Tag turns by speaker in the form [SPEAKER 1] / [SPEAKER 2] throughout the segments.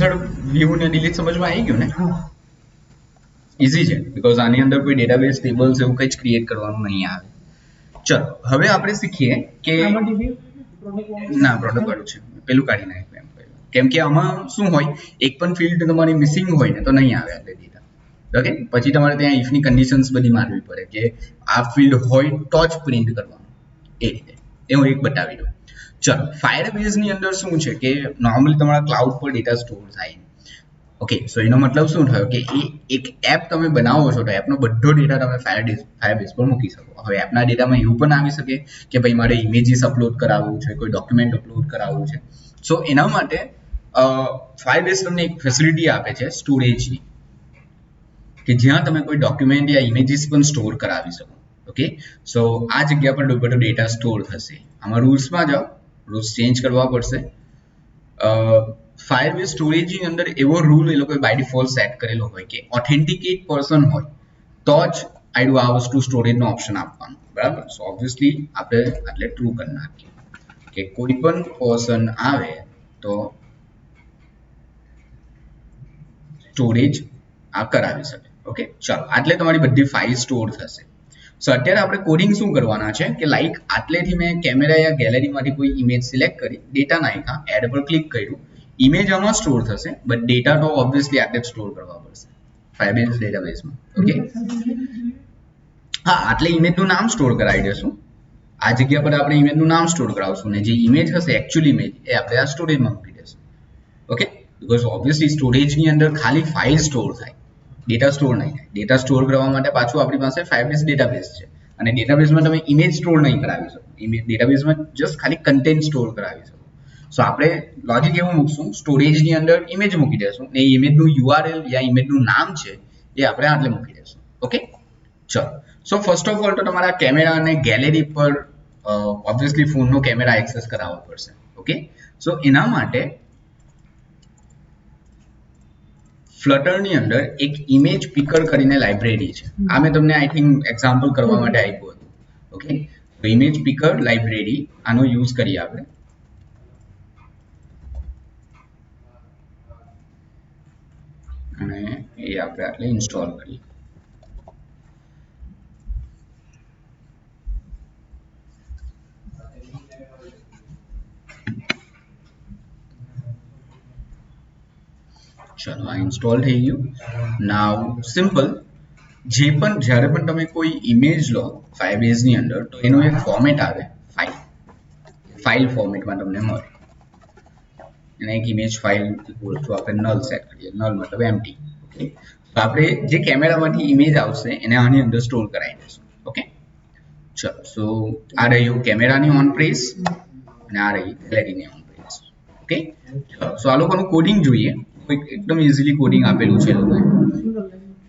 [SPEAKER 1] Method view ને delete સમજમાં આવી ગયું ને? ઈઝી છે બીકોઝ આની અંદર કોઈ ડેટાબેઝ ટેબલ્સ એવું કંઈ જ ક્રિએટ કરવાનું નહીં આવે. ચલો હવે આપણે શીખીએ કે ના પ્રોડક્ટ વાળું છે પેલું કાઢી નાખ્યું એમ કેમ કે આમાં શું હોય એક પણ ફિલ્ડ તમારી મિસિંગ હોય ને તો નહીં આવે આપણે ડેટા. ઓકે પછી તમારે ત્યાં ઇફની કન્ડિશન્સ બધી મારવી પડે કે આ ફિલ્ડ હોય તો જ પ્રિન્ટ કરવાનું એ રીતે એ હું એક બતાવી દઉં. ચલો ફાયરબેઝ ની અંદર શું છે કે નોર્મલી તમારા ક્લાઉડ પર ડેટા સ્ટોર થાય. ઓકે સો એનો મતલબ શું થયો કે એ એક એપ તમે બનાવો છો તો એપનો બધો ડેટા તમે ફાયરબેઝ પર મૂકી શકો. હવે એપના ડેટામાં એવું પણ આવી શકે કે ભાઈ મારે ઇમેજીસ અપલોડ કરાવવું છે, કોઈ ડોક્યુમેન્ટ અપલોડ કરાવવું છે. સો એના માટે ફાયરબેઝ તમને એક ફેસિલિટી આપે છે સ્ટોરેજની કે જ્યાં તમે કોઈ ડોક્યુમેન્ટ યા ઇમેજીસ પણ સ્ટોર કરાવી શકો. ઓકે સો આ જગ્યા પર બધો ડેટા સ્ટોર થશે. આમાં રૂલ્સમાં જાઓ, રૂલ્સ ચેન્જ કરવા પડશે. ફાયરબેઝ સ્ટોરેજની અંદર એવો રૂલ એ લોકોએ બાય ડિફોલ્ટ સેટ કરેલો હોય કે ઓથેન્ટિકેટ પર્સન હોય તો જ આ વસ્તુ સ્ટોરેજનો ઓપ્શન આપવાનો. બરાબર સો ઓબ્વિયસલી આપણે એટલે ટ્રુ કરી નાખીએ કે કોઈ પણ પર્સન આવે તો સ્ટોરેજ આ કરાવી શકે. ઓકે ચાલો આટલે તમારી બધી ફાઇલ સ્ટોર થશે. સો અત્યારે આપણે કોડિંગ શું કરવાના છે કે લાઈક આટલેથી મેં કેમેરા યા ગેલેરીમાંથી કોઈ ઇમેજ સિલેક્ટ કરી, ડેટા નાખ્યા, એડ પર ક્લિક કર્યું, ઇમેજ આમાં સ્ટોર થશે બટ ડેટા તો ઓબ્વિયસલી આટલે જ સ્ટોર કરવા પડશે ફાયરબેઝ ડેટાબેઝમાં. ઓકે હા આટલે ઇમેજનું નામ સ્ટોર કરાવી દેશું. આ જગ્યા પર આપણે ઇમેજનું નામ સ્ટોર કરાવશું ને જે ઇમેજ હશે એકચ્યુઅલ ઇમેજ એ આપણે આ સ્ટોરેજમાં મૂકી દેશું. ઓકે બીકોઝ ઓબ્વિયસલી સ્ટોરેજની અંદર ખાલી ફાઇલ સ્ટોર થાય, ડેટા સ્ટોર નહીં થાય. ડેટા સ્ટોર કરવા માટે પાછું આપણી પાસે ફાયરબેઝ ડેટાબેઝ છે અને ડેટાબેઝમાં તમે ઇમેજ સ્ટોર નહીં કરાવી શકો. ઇમેજ ડેટાબેઝમાં જસ્ટ ખાલી કન્ટેન્ટ સ્ટોર કરાવી શકો. સો આપણે લોજિક એવું મૂકશું સ્ટોરેજની અંદર ઇમેજ મૂકી દેશું ને ઇમેજનું યુઆરએલ યા ઇમેજનું નામ છે એ આપણે આટલે મૂકી દેશું. ઓકે ચલો સો ફર્સ્ટ ઓફ ઓલ તો તમારા કેમેરા અને ગેલેરી પર ઓબ્વિયસલી ફોનનો કેમેરા એક્સેસ કરાવવો પડશે. ઓકે સો એના માટે ફ્લટરની અંદર એક ઇમેજ પિકર કરીને લાઇબ્રેરી છે. આ મેં તમને આઈ થિંક એક્ઝામ્પલ કરવા માટે આપ્યું હતું. ઓકે તો ઇમેજ પિકર લાઇબ્રેરી આનો યુઝ કરીએ આપણે. અને એ આપણે આટલે ઇન્સ્ટોલ કરીએ. ચલો આ ઇન્સ્ટોલ થઈ ગયું. નાવ સિમ્પલ જ્યારે પણ તમે કોઈ ઇમેજ લો ફાયરબેઝની અંદર તો એનું એક ફોર્મેટ આવે ફાઇલ ફોર્મેટમાં તમને મળે. એને એક ઇમેજ ફાઇલ ઇક્વલ ટુ આપણે નલ સેટ કરીએ. નલ મતલબ એમ્પ્ટી. ઓકે તો આપણે જે કેમેરામાંથી ઇમેજ આવશે એને આની અંદર સ્ટોર કરાવી દઈશું. ઓકે ચલો સો આ રહ્યું કેમેરાની ઓન પ્રેસ અને આ રહી ગેલેરીની ઓન પ્રેસ. ઓકે ચલો સો આ લોકોનું કોડિંગ જોઈએ. એકદમ ઇઝીલી કોડિંગ આપેલું છે લોકોએ.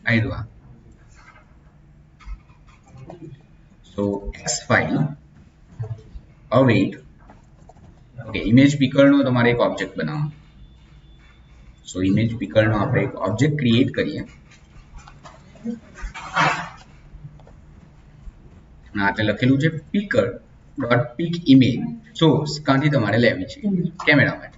[SPEAKER 1] આવી દો સો એક્સ ફાઇલ અવેઇટ. ઓકે ઇમેજ પિકરનો તમારે એક ઓબ્જેક્ટ બનાવવાનો. સો ઇમેજ પિકરનો આપણે એક ઓબ્જેક્ટ ક્રિએટ કરીએ. આપણે લખેલું છે picker ડોટ પિક ઇમેજ. સો કાંથી તમારે લેવી છે કેમેરામાંથી.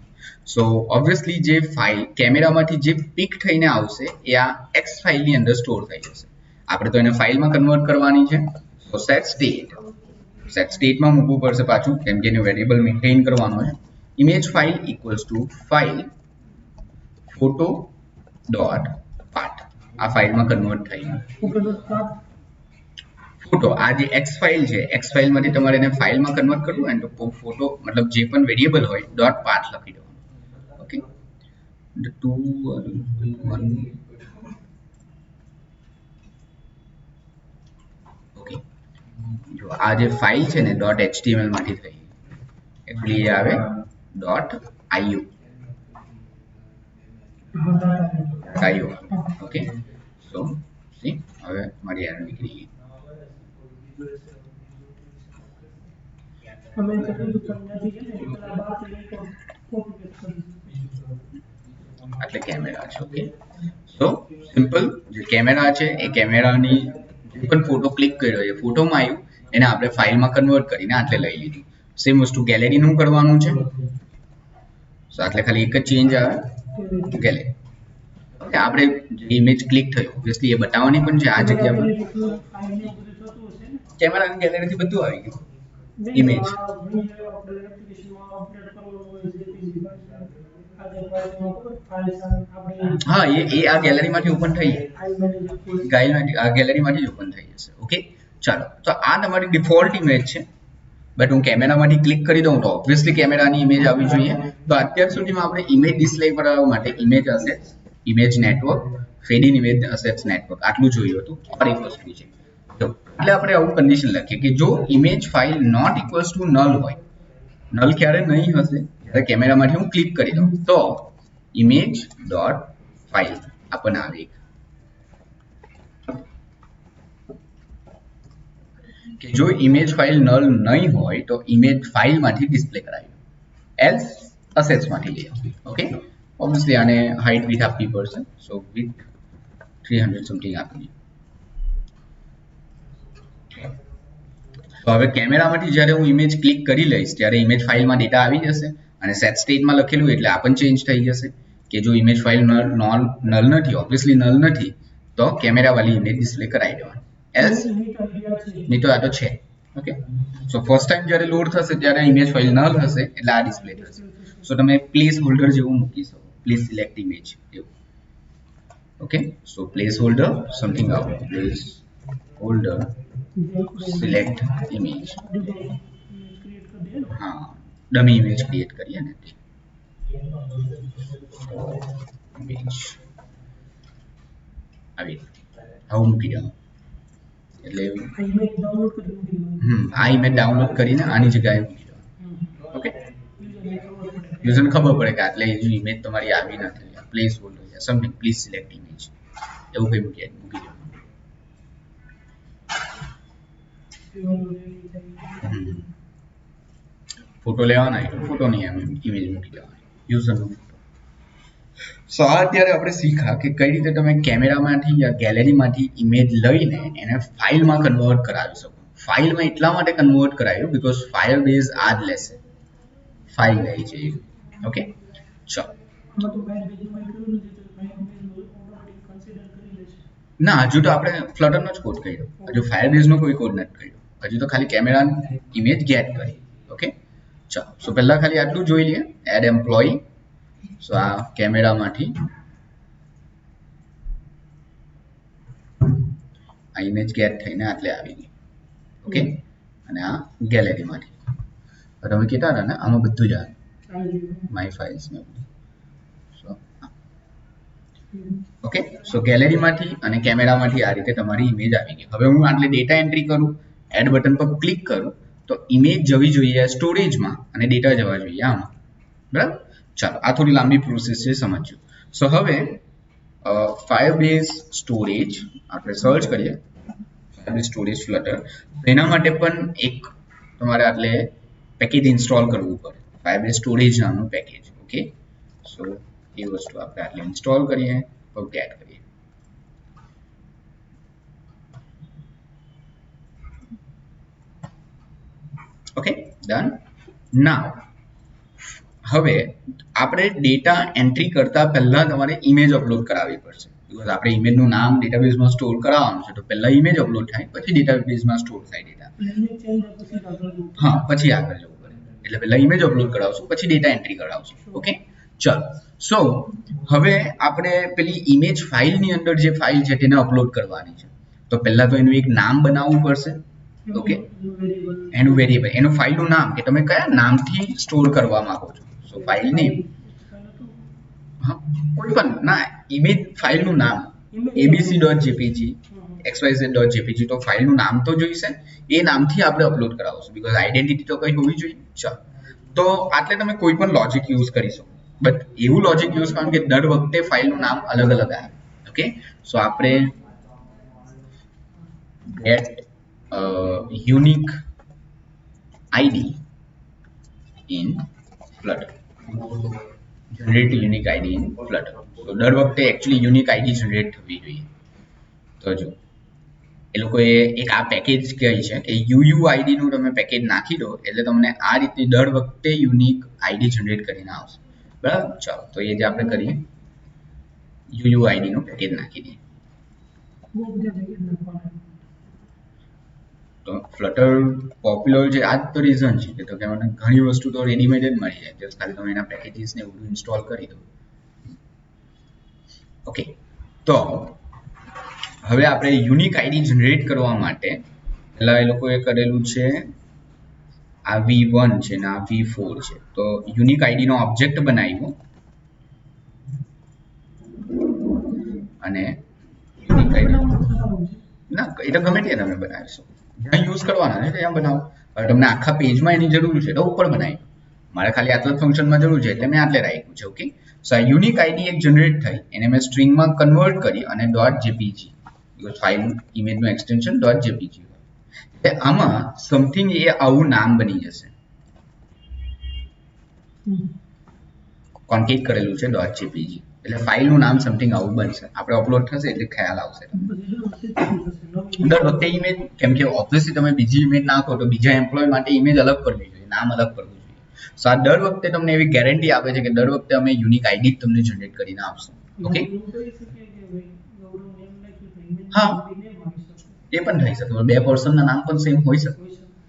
[SPEAKER 1] સો ઓબ્વિયસલી જે ફાઇલ કેમેરામાંથી જે પિક થઈને આવશે એ આ એક્સ ફાઇલની અંદર સ્ટોર થઈ જશે. આપણે તો એને ફાઇલમાં કન્વર્ટ કરવાની છે. સો સેટ સ્ટેટમાં મૂકવું પડશે પાછું કેમ કે એને વેરિયેબલ મેન્ટેન કરવાનો છે. Image file equals to file photo dot part. આ ફાઇલમાં કન્વર્ટ થઈ ફોટો આ જે એક્સ ફાઇલ છે એક્સ ફાઇલમાંથી તમારે એને ફાઇલમાં કન્વર્ટ કરવું હોય તો ફોટો મતલબ જે પણ વેરિયેબલ હોય ડોટ પાર્ટ લખી દો. ઓકે ઓકે જો આ જે ફાઇલ છે ને ડોટ એચટીએમએલ માંથી થઈ એટલે એ આવે ડોટ આઈયુ. ઓકે સો સી હવે મારી એરર નીકળી ગઈ. એટલે કેમેરા છે. ઓકે સો સિમ્પલ જે કેમેરા છે એ કેમેરાની જે પણ ફોટો ક્લિક કર્યો એ ફોટોમાં આવ્યું એને આપણે ફાઇલમાં કન્વર્ટ કરીને આટલે લઈ લીધું. સેમ વસ્તુ ગેલેરીનું કરવાનું છે. સો આટલે ખાલી એક જ ચેન્જ આવે ગેલેરી. ઓકે, આપણે ઇમેજ ક્લિક થયો ઓબ્વિયસલી એ બતાવવાની પણ છે આ જગ્યા પર. કેમેરા અને ગેલેરીથી બધું આવી ગયું. ઇમેજ હા એ આ ગેલેરીમાંથી ઓપન થઈ જાય. આ ગેલેરીમાંથી જ ઓપન થઈ જશે. ઓકે, ચાલો તો આ તમારી ડિફોલ્ટ ઇમેજ છે. બટ હું કેમેરામાંથી ક્લિક કરી દઉં તો ઓબ્વિયસલી કેમેરાની ઇમેજ આવવી જોઈએ. તો અત્યાર સુધીમાં આપણે ઇમેજ ડિસ્પ્લે કરવા માટે image assets, image network, fade in image assets network આટલું જોયું હતું. ફરી વસ્તુ છે એટલે આપણે આવું કન્ડિશન લખીએ કે જો image file not equals to null હોય, નલ ક્યારે નહીં હશે જ્યારે કેમેરામાંથી હું ક્લિક કરી દઉં તો ઇમેજ ડોટ ફાઇલ આપણને આવે કે જો ઇમેજ ફાઇલ નલ નહીં હોય તો ઇમેજ ફાઇલમાંથી ડિસ્પ્લે કરાવી, એલ્સ અસેટ્સમાંથી લઈએ. ઓકે, ઓબ્વિયસલી આને હાઇટ વિથ આપવી પડશે. સો વિથ 300 સમથિંગ આપી. તો હવે કેમેરામાંથી જ્યારે હું ઇમેજ ક્લિક કરી લઈશ ત્યારે ઇમેજ ફાઇલમાં ડેટા આવી જશે અને સેટ સ્ટેટમાં લખેલું એટલે આ પણ ચેન્જ થઈ જશે કે જો ઇમેજ ફાઇલ નલ નથી, ઓબ્વિયસલી નલ નથી તો કેમેરા વાળી ઇમેજ ડિસ્પ્લે કરાવી દેવાની, એલ્સ નહીં તો આ તો છે. ઓકે, સો ફર્સ્ટ ટાઈમ જ્યારે લોડ થશે ત્યારે ઇમેજ ફાઇલ નલ હશે એટલે આ ડિસ્પ્લે થશે. સો તમે પ્લેસ હોલ્ડર જેવું મૂકી શકો, પ્લીઝ સિલેક્ટ ઇમેજ એવું. Okay, so place holder something out, place holder select image. હા, ડમી ઇમેજ ક્રિએટ કરીએ ને ઇમેજ આવી આવું મૂકી દો એટલે આ ઇમેજ ડાઉનલોડ કરીને આની જગ્યાએ મૂકી દો. ઓકે, યુઝરને ખબર પડે કે આટલે ઇમેજ તમારી આવી નથી, place holder something please select image એવું કંઈ મૂકી દો. ફોટો લેવાના એટલે ફોટો નહીં એમ ઇમેજ મૂકી દેવાની યુઝરનો ફોટો. સો આ અત્યારે આપણે શીખા કે કઈ રીતે તમે કેમેરામાંથી યા ગેલેરીમાંથી ઇમેજ લઈને એને ફાઇલમાં કન્વર્ટ કરાવી શકો. ફાઇલમાં એટલા માટે કન્વર્ટ કરાવ્યું બીકોઝ ફાયરબેઝ આ જ લેશે, ફાઇલ લે છે. ઓકે, ચાલો ના હજુ તો આપણે ફ્લટરનો જ કોડ કર્યો, હજુ ફાયરબેઝનો કોઈ કોડ નથી કર્યો, હજુ તો ખાલી કેમેરા ઇમેજ ગેટ કરી. ઓકે, ચાલો સો પહેલા ખાલી આટલું જોઈ લઈએ. એડ એમ્પ્લોયી, સો આ કેમેરામાંથી આ ઇમેજ ગેટ થઈને આટલે આવી ગઈ. ઓકે, અને આ ગેલેરીમાંથી તમે કહેતા હતા ને આમાં બધું જ આવે માય ફાઇલ્સ ને બધું. ઓકે, સો ગેલેરીમાંથી અને કેમેરામાંથી આ રીતે તમારી ઇમેજ આવી ગઈ. હવે હું આટલે ડેટા એન્ટ્રી કરું, એડ બટન પર ક્લિક કરું તો ઇમેજ જવી જોઈએ સ્ટોરેજમાં અને ડેટા જવા જોઈએ આમાં. બરાબર, ચાલો આ થોડી લાંબી પ્રોસેસ છે, સમજો. સો હવે ફાયરબેઝ સ્ટોરેજ આપણે સર્ચ કરીએ, ફાયરબેઝ સ્ટોરેજ ફ્લટર. એના માટે પણ એક તમારે આટલે પેકેજ ઇન્સ્ટોલ કરવું પડે, ફાયરબેઝ સ્ટોરેજ નામનું પેકેજ. ઓકે, સો એ વસ્તુ આપણે આટલે ઇન્સ્ટોલ કરીએ, ગેટ કરીએ. Okay, done. નાઉ હવે આપણે ડેટા એન્ટ્રી કરતા પહેલા તમારે ઇમેજ અપલોડ કરાવવી પડશે બીકોઝ આપણે ઇમેજનું નામ ડેટાબેઝમાં સ્ટોર કરાવવાનું છે તો પહેલા ઇમેજ અપલોડ થાય પછી ડેટાબેઝમાં સ્ટોર થાય ડેટા. હા, પછી આગળ જવું પડે એટલે પહેલા ઇમેજ અપલોડ કરાવશું પછી ડેટા એન્ટ્રી કરાવશું. ઓકે, ચાલો સો હવે આપણે પેલી ઇમેજ ફાઇલની અંદર જે ફાઇલ છે તેને અપલોડ કરવાની છે તો પહેલા તો એનું એક નામ બનાવવું પડશે. ઓકે, એનું વેરિયેબલ, એનું ફાઇલનું નામ કે તમે કયા નામથી સ્ટોર કરવા માંગો છો. સો ફાઇલ નેમ, હા કોઈ પણ ના, ઇમેજ ફાઇલનું નામ abc.jpg xyz.jpg તો ફાઇલનું નામ તો જોઈશે, એ નામથી આપણે અપલોડ કરાવશું બીકોઝ આઈડેન્ટિટી તો કઈ હોવી જોઈએ. ચાલો તો આટલે તમે કોઈ પણ લોજિક યુઝ કરી શકો બટ એવું લોજિક યુઝ કરવાનું કે દર વખતે ફાઇલનું નામ અલગ અલગ આવે. ઓકે, સો આપણે get unique id in flutter, generate unique id in flutter. તો દર વખતે એકચ્યુઅલી યુનિક આઈડી જનરેટ થવી જોઈએ. તો જો એ લોકોએ એક આ પેકેજ કહે છે કે UUID નું તમે પેકેજ નાખી દો એટલે તમને આ રીતે દર વખતે યુનિક આઈડી જનરેટ કરીને આવશે. બરાબર. ચાલો તો એ જે આપણે કરીએ યુયુઆઈડી નો પેકેજ નાખી દઈએ. તો ફ્લટર પોપ્યુલર છે, આ જ તો રીઝન છે કે તો કે મને ઘણી વસ્તુ તો રેડીમેડ જ મળી જાય, જસ્ટ ખાલી તમે એના પેકેજીસ ને બધું ઇન્સ્ટોલ કરી દો. ઓકે, તો હવે આપણે યુનિક આઈડી જનરેટ કરવા માટે પહેલા એ લોકોએ કરેલું છે આ V1 છે ને આ V4 છે. તો યુનિક આઈડી નો ઓબ્જેક્ટ બનાવ્યો અને યુનિક આઈડી ના એ તો ગમે તે તમે બનાવીશો, જ્યાં યુઝ કરવાના છે ત્યાં બનાવો. હવે તમને આખા પેજમાં એની જરૂર છે તો ઉપર બનાવી, મારે ખાલી આટલા જ ફંક્શનમાં જરૂર છે એટલે મેં આટલે રાખ્યું છે. ઓકે, સો આ યુનિક આઈડી એક જનરેટ થઈ એને મેં સ્ટ્રિંગમાં કન્વર્ટ કરી અને .jpg ફાઇલ ઇમેજનું એક્સટેન્શન .jpg એટલે આમાં સમથિંગ એ આવું નામ બની જશે, કોન્કેટ કરેલું છે .jpg એટલે ફાઇલનું નામ સમથિંગ આવું બનશે. આપણે અપલોડ થશે એટલે ખ્યાલ આવશે દર વખતે ઇમેજ, કેમ કે ઓબ્વિયસલી તમે બીજી ઇમેજ નાખો તો બીજા એમ્પ્લોય માટે ઇમેજ અલગ કરવી જોઈએ, નામ અલગ કરવું જોઈએ. સો આ દર વખતે તમને એવી ગેરંટી આપે છે કે દર વખતે અમે યુનિક આઈડી તમને જનરેટ કરીને આપશું. ઓકે, હા એ પણ થઈ શકે, બે પર્સનના નામ પણ સેમ હોઈ શકે,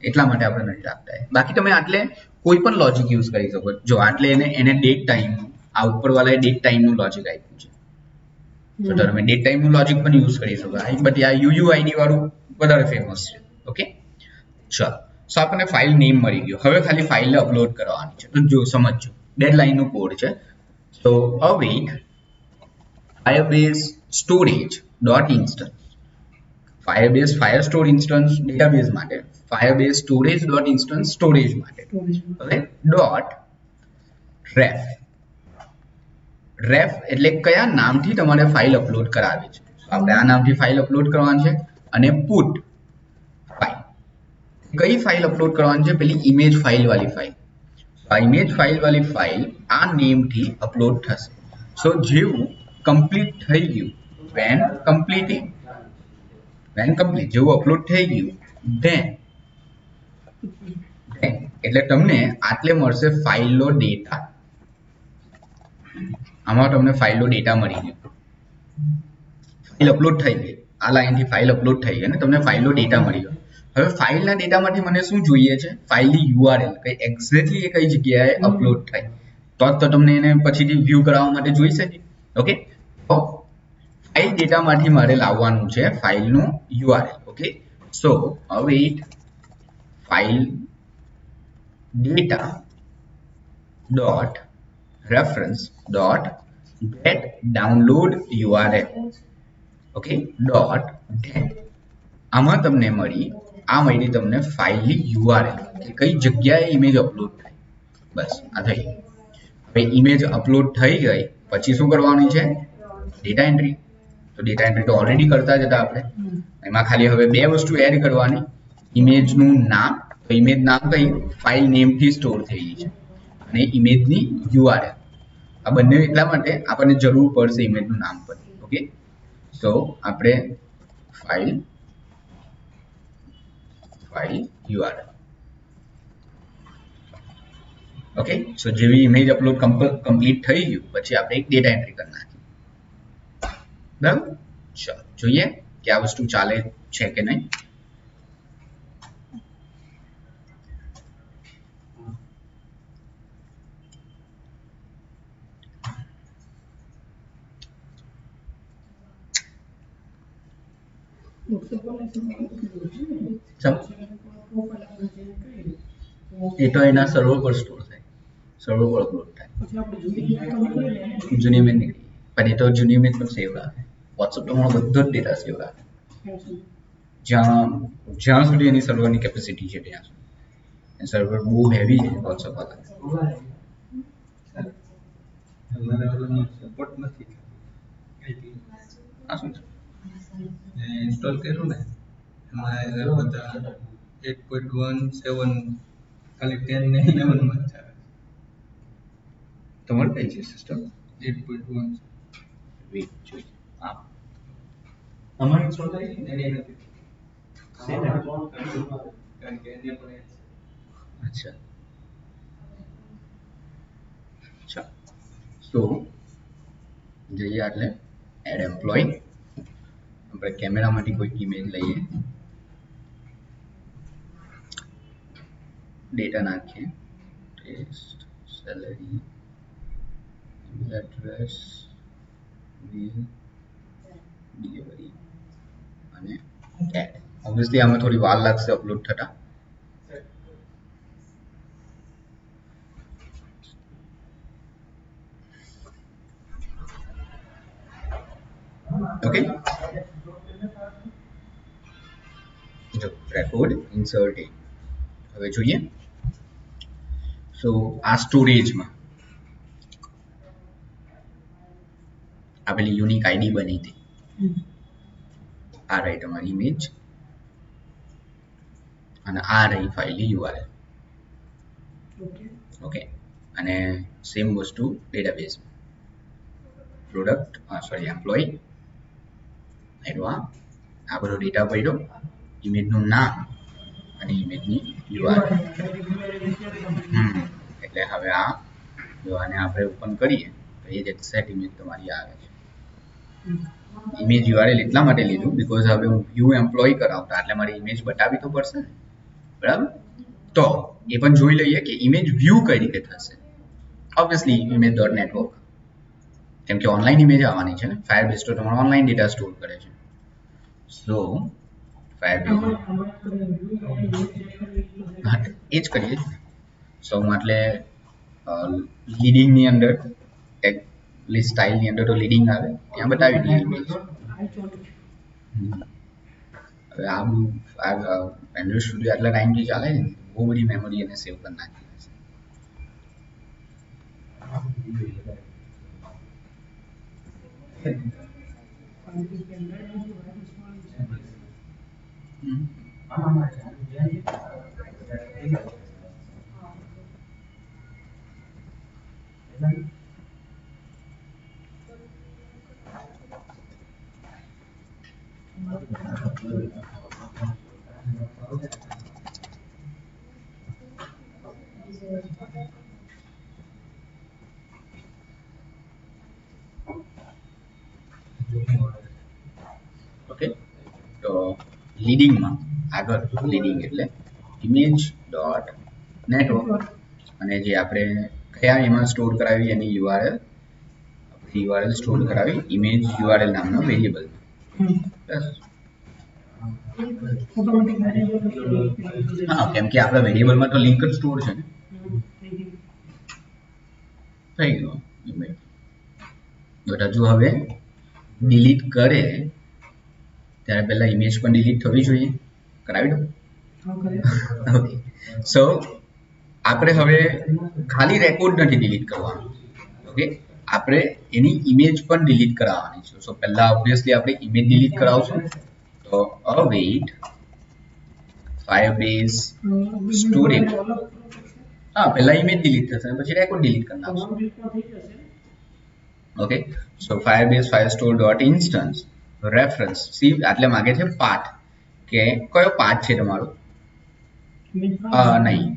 [SPEAKER 1] એટલા માટે આપણે નથી રાખતા. બાકી તમે આટલે કોઈ પણ લોજિક યુઝ કરી શકો. જો આટલે એને ડેટ ટાઈમ, આ ઉપરવાળાએ ડેટ ટાઈમનું લોજિક આપ્યું છે તો તમે ડેટ ટાઈમનું લોજિક પણ યુઝ કરી શકો. બટ આ યુયુઆઈડી વાળું વધારે ફેમસ છે. ઓકે, ચાલો. સો આપણને ફાઇલ નેમ મળી ગયો, હવે ખાલી ફાઇલને અપલોડ કરવાની છે. તો જો સમજો, બે લાઈનનો કોડ છે. તો અવેઇટ firebase storage dot instance, firebase firestore instance database માટે, firebase storage dot instance storage માટે, હવે ડોટ ref, રેફ એટલે કયા નામથી તમારે ફાઇલ અપલોડ કરાવી છે. આપણે આ નામથી ફાઇલ અપલોડ કરવાની છે. અને પુટ ફાઇલ, કઈ ફાઇલ અપલોડ કરવાની છે, પેલી ઇમેજ ફાઇલ વાળી ફાઇલ. આ ઇમેજ ફાઇલ વાળી ફાઇલ આ નેમથી અપલોડ થશે. સો જેવું કમ્પ્લીટ થઈ ગયું, વેન કમ્પ્લીટિંગ, વેન કમ્પ્લીટ જેવું અપલોડ થઈ ગયું ધેન એટલે તમને આટલે મળશે ફાઇલનો ડેટા. આમાં તમને ફાઇલનો ડેટા મળી ગયો, ફાઇલ અપલોડ થઈ ગઈ, આ લાઈનથી ફાઇલ અપલોડ થઈ ગઈ અને તમને ફાઇલનો ડેટા મળી ગયો. હવે ફાઇલના ડેટામાંથી મને શું જોઈએ છે, ફાઇલની યુઆરએલ, કઈ એક્ઝેક્ટલી એ કઈ જગ્યાએ અપલોડ થાય, તો તમને એને પછીથી વ્યૂ કરાવવા માટે જોઈશે ને. ઓકે, તો ફાઇલ ડેટામાંથી મારે લાવવાનું છે ફાઇલનું URL. Okay, so await file data dot reference dot get download URL. Okay, dot get, આમાં તમને મળી, આ મળી તમને ફાઇલની યુઆરએલ કે કઈ જગ્યાએ ઇમેજ અપલોડ થાય. બસ આ થઈ. હવે ઇમેજ અપલોડ થઈ ગઈ પછી શું કરવાનું છે, ડેટા એન્ટ્રી. તો ડેટા એન્ટ્રી તો ઓલરેડી કરતા જ હતા આપણે, એમાં ખાલી હવે બે વસ્તુ એડ કરવાની, ઇમેજનું નામ, તો ઇમેજ નામ કઈ ફાઇલ નેમથી સ્ટોર થયેલી છે, અને ઇમેજની યુઆરએલ. આ બંને એટલા માટે આપણને જરૂર પડશે ઇમેજનું નામ પર. ઓકે, સો આપણે ફાઇલ યુઆરએલ. ઓકે, સો જેવી ઇમેજ અપલોડ કમ્પ્લીટ થઈ ગયું પછી આપણે એક ડેટા એન્ટ્રી કરી નાખી. બરાબર, ચાલો જોઈએ કે આ વસ્તુ ચાલે છે કે નહીં. એ તો એના સર્વર પર સ્ટોર થાય, સર્વર પર અપલોડ થાય, જૂની ઇમેજ નીકળી, પણ એ તો જૂની ઇમેજ પણ સેવ રાખે. વોટ્સઅપ તમારો બધો જ ડેટા સેવ રાખે, જ્યાં સુધી એની સર્વરની કેપેસિટી છે ત્યાં સુધી. સર્વર બહુ હેવી છે વોટ્સઅપ વાળા. સપોર્ટ નથી, આ શું છે, ઇન્સ્ટોલ કર્યું ને એમાં બધા 8.17 ખાલી 10 ને 11 માં ચાલે. તમારે કઈ છે સિસ્ટમ? 8.1 વેટ જોઈએ. હા, અમારે ઇન્સ્ટોલ કરી ને એની નથી સેમ કારણ કે એની પણ અચ્છા, સો જઈએ એટલે એડ એમ્પ્લોય, આપણે કેમેરામાંથી કોઈક ઇમેજ લઈએ, ડેટા નાખીએ, test, salary, email address, bill, delivery અને એડ. ઓબ્વિયસલી આમાં થોડી વાર લાગશે અપલોડ થતા. ઓકે, જો રેકોર્ડ ઇન્સર્ટેડ. હવે જોઈએ. સો આ સ્ટોરેજમાં આ પેલી યુનિક આઈડી બની હતી, આ રહી તમારી ઇમેજ અને આ રહી ફાઇલ યુઆરએલ. ઓકે, અને સેમ વસ્તુ ડેટાબેઝ પ્રોડક્ટ સોરી એમ્પ્લોય એડવા આ બધો ડેટા પડ્યો, ઇમેજનું નામ અને ઇમેજની યુઆરએલ. એટલે હવે આ જો આને આપણે ઓપન કરીએ તો એ જ એક્ઝેક્ટ ઇમેજ તમારી આવે છે. ઇમેજ યુઆરએલ એટલા માટે લીધું બીકોઝ હવે હું વ્યૂ એમ્પ્લોય કરાવતા એટલે મારી ઇમેજ બતાવી તો પડશે ને, બરાબર? તો એ પણ જોઈ લઈએ કે ઇમેજ વ્યૂ કઈ રીતે થશે. ઓબ્વિયસલી ઇમેજ ડોટ નેટવર્ક, કેમ કે ઓનલાઈન ઇમેજ આવવાની છે ને. ફાયરબેઝ તો તમારો ઓનલાઈન ડેટા સ્ટોર કરે છે. સો ફાયરબેઝ હા એ જ કરીએ. સો હું એટલે લીડિંગની અંદર લિસ્ટ સ્ટાઇલની અંદર તો લીડિંગ આવે ત્યાં બતાવી દઈએ ઇમેજ. હવે આ બધું એન્ડ્રોઇડ સ્ટુડિયો આટલા ટાઈમથી ચાલે ને, બહુ બધી મેમરી એને સેવ કરી નાખી ઓકે, તો લીડિંગમાં આગળ લીડિંગ એટલે ઇમેજ ડોટ નેટવર્ક અને જે આપણે કયા એમાં સ્ટોર કરાવી એની યુઆરએલ સ્ટોર કરાવી ઇમેજ યુઆરએલ નામનો વેરિયેબલ. હા, કેમ કે આપણા વેરિયેબલમાં તો લિંક જ સ્ટોર છે ને. થઈ ગયું ઇમેજ. બટ હજુ હવે ડિલીટ કરે ત્યારે પહેલા ઇમેજ પણ ડિલીટ થવી જોઈએ. કરાવી દો. ઓકે, સો આપણે હવે ખાલી રેકોર્ડ નથી ડિલીટ કરવાનું. ઓકે, આપણે એની ઇમેજ પણ ડિલીટ કરાવવાની છે. સો પહેલા ઓબ્વિયસલી આપણે ઇમેજ ડિલીટ કરાવશું. તો અવેઇટ ફાયરબેઝ સ્ટોરેજ. હા, પહેલા ઇમેજ ડિલીટ થશે પછી રેકોર્ડ ડિલીટ કરી નાખશું. ઓકે, સો firebase firestore dot instance reference C એટલે માંગે છે પાથ કે કયો પાથ છે તમારો. નહીં,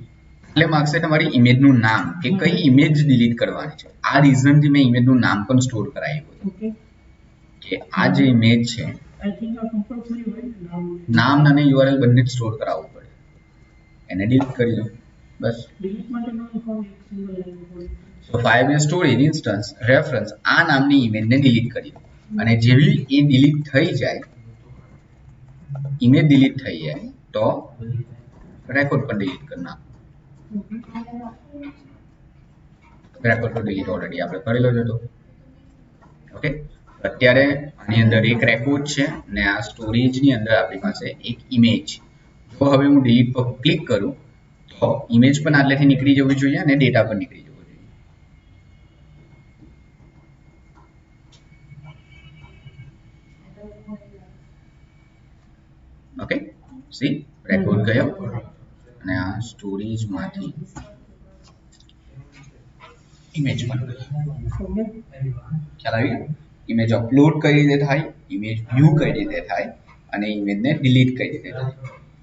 [SPEAKER 1] એટલે માંગશે તમારી ઇમેજનું નામ કે કઈ ઇમેજ ડિલીટ કરવાની છે. આ રીઝનથી મેં ઇમેજનું નામ પણ સ્ટોર કરાવ્યું હતું કે આ જે ઇમેજ છે નામ અને યુઆરએલ બંને જ સ્ટોર કરાવવું પડે. એને ડિલીટ કરી દો બસ. તો firebase storage instance reference આ નામની ઇમેજને ડિલીટ કરી દો અને જેવી એ ડિલીટ થઈ જાય, ઇમેજ ડિલીટ થઈ જાય તો રેકોર્ડ પણ ડિલીટ કરી નાખો. રેકોર્ડ તો ડિલીટ ઓલરેડી આપણે કરેલો જ હતો. ઓકે, અત્યારે આની અંદર એક રેકોર્ડ છે ને આ સ્ટોરેજની અંદર આપણી પાસે એક ઇમેજ. તો હવે હું ડિલીટ પર ક્લિક કરું તો ઇમેજ પણ આટલેથી નીકળી જવી જોઈએ અને ડેટા પણ નીકળી જવો જોઈએ. ઓકે, સી રેકોર્ડ ગયો અને આ સ્ટોરેજમાંથી ઇમેજ પણ ગઈ. ખ્યાલ આવી ગયો? ઇમેજ અપલોડ કઈ રીતે થાય, ઇમેજ વ્યૂ કઈ રીતે થાય અને ઇમેજને ડિલીટ કઈ રીતે થાય.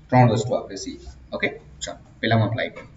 [SPEAKER 1] ત્રણ વસ્તુ આપણે શીખી. ઓકે, ચાલો પેલામાં અપ્લાય કરીએ.